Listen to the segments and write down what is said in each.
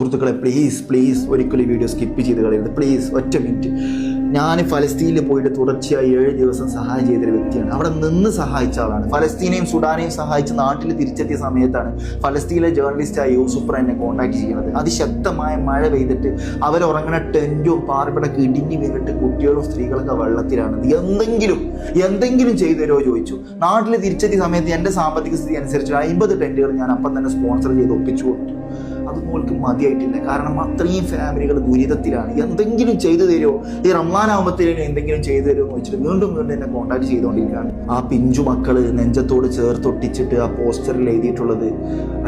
സുഹൃത്തുക്കളെ പ്ലീസ് ഒരിക്കലും video skip ചെയ്ത് കളയരുത്. പ്ലീസ് ഒറ്റ മിനിറ്റ്. ഞാൻ ഫലസ്തീനിൽ പോയിട്ട് തുടർച്ചയായി 7 ദിവസം സഹായം ചെയ്തൊരു വ്യക്തിയാണ്. അവിടെ നിന്ന് സഹായിച്ച ആളാണ്. ഫലസ്തീനെയും സുഡാനെയും സഹായിച്ച് നാട്ടിൽ തിരിച്ചെത്തിയ സമയത്താണ് ഫലസ്തീനിലെ ജേർണലിസ്റ്റായ യൂസുഫ് എന്നെ കോൺടാക്ട് ചെയ്യുന്നത്. അതിശക്തമായ മഴ പെയ്തിട്ട് അവരുറങ്ങുന്ന ടെൻറ്റും പാറപ്പടക്ക് ഇടിഞ്ഞു വീണിട്ട് കുട്ടികളും സ്ത്രീകളൊക്കെ വെള്ളത്തിലാണ്. എന്തെങ്കിലും ചെയ്തു തരുമോ ചോദിച്ചു. നാട്ടിൽ തിരിച്ചെത്തിയ സമയത്ത് എൻ്റെ സാമ്പത്തിക സ്ഥിതി അനുസരിച്ച് 50 ടെൻറ്റുകൾ ഞാൻ അപ്പം തന്നെ സ്പോൺസർ ചെയ്ത് ഒപ്പിച്ചു കൊടുത്തു. അത് മോൾക്ക് മതിയായിട്ടില്ല. കാരണം അത്രയും ഫാമിലികൾ ദുരിതത്തിലാണ്. എന്തെങ്കിലും ചെയ്തു തരുമോ, ഈ റമദാൻ ആകുമ്പോഴത്തേനും എന്തെങ്കിലും ചെയ്തു തരുമോ എന്ന് വെച്ചിട്ട് വീണ്ടും എന്നെ കോൺടാക്ട് ചെയ്തുകൊണ്ടിരിക്കുകയാണ്. ആ പിഞ്ചു മക്കള് നെഞ്ചത്തോട് ചേർത്തൊട്ടിച്ചിട്ട് ആ പോസ്റ്ററിൽ എഴുതിയിട്ടുള്ളത്,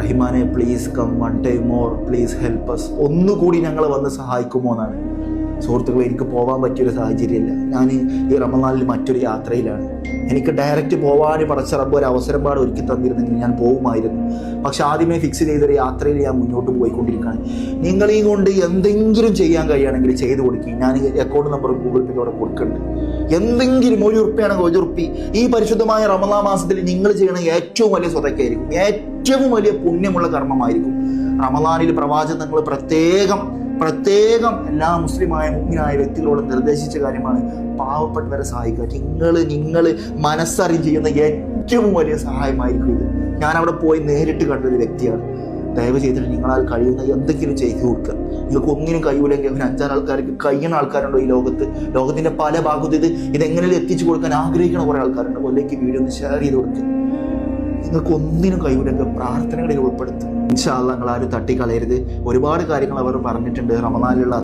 റഹിമാനെ please come one time more, please help us, ഒന്നുകൂടി ഞങ്ങളെ വന്ന് സഹായിക്കുമോ എന്നാണ്. സുഹൃത്തുക്കളെ, എനിക്ക് പോകാൻ പറ്റിയൊരു സാഹചര്യമില്ല. ഞാൻ ഈ റമദാനിൽ മറ്റൊരു യാത്രയിലാണ്. എനിക്ക് ഡയറക്റ്റ് പോകാൻ പടച്ച റബ്ബ് ഒരു അവസരം പാട് ഒരുക്കി തന്നിരുന്നെങ്കിൽ ഞാൻ പോകുമായിരുന്നു. പക്ഷെ ആദ്യമേ ഫിക്സ് ചെയ്തൊരു യാത്രയിൽ ഞാൻ മുന്നോട്ട് പോയിക്കൊണ്ടിരിക്കുകയാണ്. നിങ്ങളെയും കൊണ്ട് എന്തെങ്കിലും ചെയ്യാൻ കഴിയുകയാണെങ്കിൽ ചെയ്തു കൊടുക്കും. ഞാൻ അക്കൗണ്ട് നമ്പർ ഗൂഗിൾ പേയിലൂടെ കൊടുക്കുന്നുണ്ട്. എന്തെങ്കിലും 1 ഉറുപ്പ്യാണെങ്കിൽ 1 ഉറുപ്പി ഈ പരിശുദ്ധമായ റമദാൻ മാസത്തിൽ നിങ്ങൾ ചെയ്യണ ഏറ്റവും വലിയ സ്വതക്കായിരിക്കും, ഏറ്റവും വലിയ പുണ്യമുള്ള കർമ്മമായിരിക്കും. റമദാനിൽ പ്രവാചകങ്ങൾ പ്രത്യേകം എല്ലാ മുസ്ലിമായ മുഅ്മിനായ വ്യക്തികളോട് നിർദ്ദേശിച്ച കാര്യമാണ് പാവപ്പെട്ടവരെ സഹായിക്കുക. നിങ്ങൾ മനസ്സറിഞ്ഞ് ചെയ്യുന്ന ഏറ്റവും വലിയ സഹായമായിരിക്കും ഇത്. ഞാൻ അവിടെ പോയി നേരിട്ട് കണ്ടൊരു വ്യക്തിയാണ്. ദയവ് ചെയ്തിട്ട് നിങ്ങളാൽ കഴിയുന്ന എന്തെങ്കിലും ചെയ്തു കൊടുക്കുക. നിങ്ങൾക്ക് ഒന്നിനും കഴിയൂലെങ്കിൽ ഒരു 5-6 ആൾക്കാർക്ക് കഴിയുന്ന ആൾക്കാരുണ്ടോ ഈ ലോകത്തിന്റെ പല ഭാഗത്തും ഇതെങ്ങനെ എത്തിച്ചു കൊടുക്കാൻ ആഗ്രഹിക്കുന്ന കുറെ ആൾക്കാരുണ്ട്. അതിലേക്ക് വീഡിയോ ഒന്ന് ഷെയർ ചെയ്ത് കൊടുക്കുക. നിങ്ങൾക്ക് ഒന്നിനും കഴിയൂലെങ്കിൽ പ്രാർത്ഥനകളിൽ ഉൾപ്പെടുത്തും. ഇൻഷാ അല്ലാഹ് നിങ്ങൾ ആരും തട്ടിക്കളയരുത്. ഒരുപാട് കാര്യങ്ങൾ അവർ പറഞ്ഞിട്ടുണ്ട്. റമദാനിലുള്ള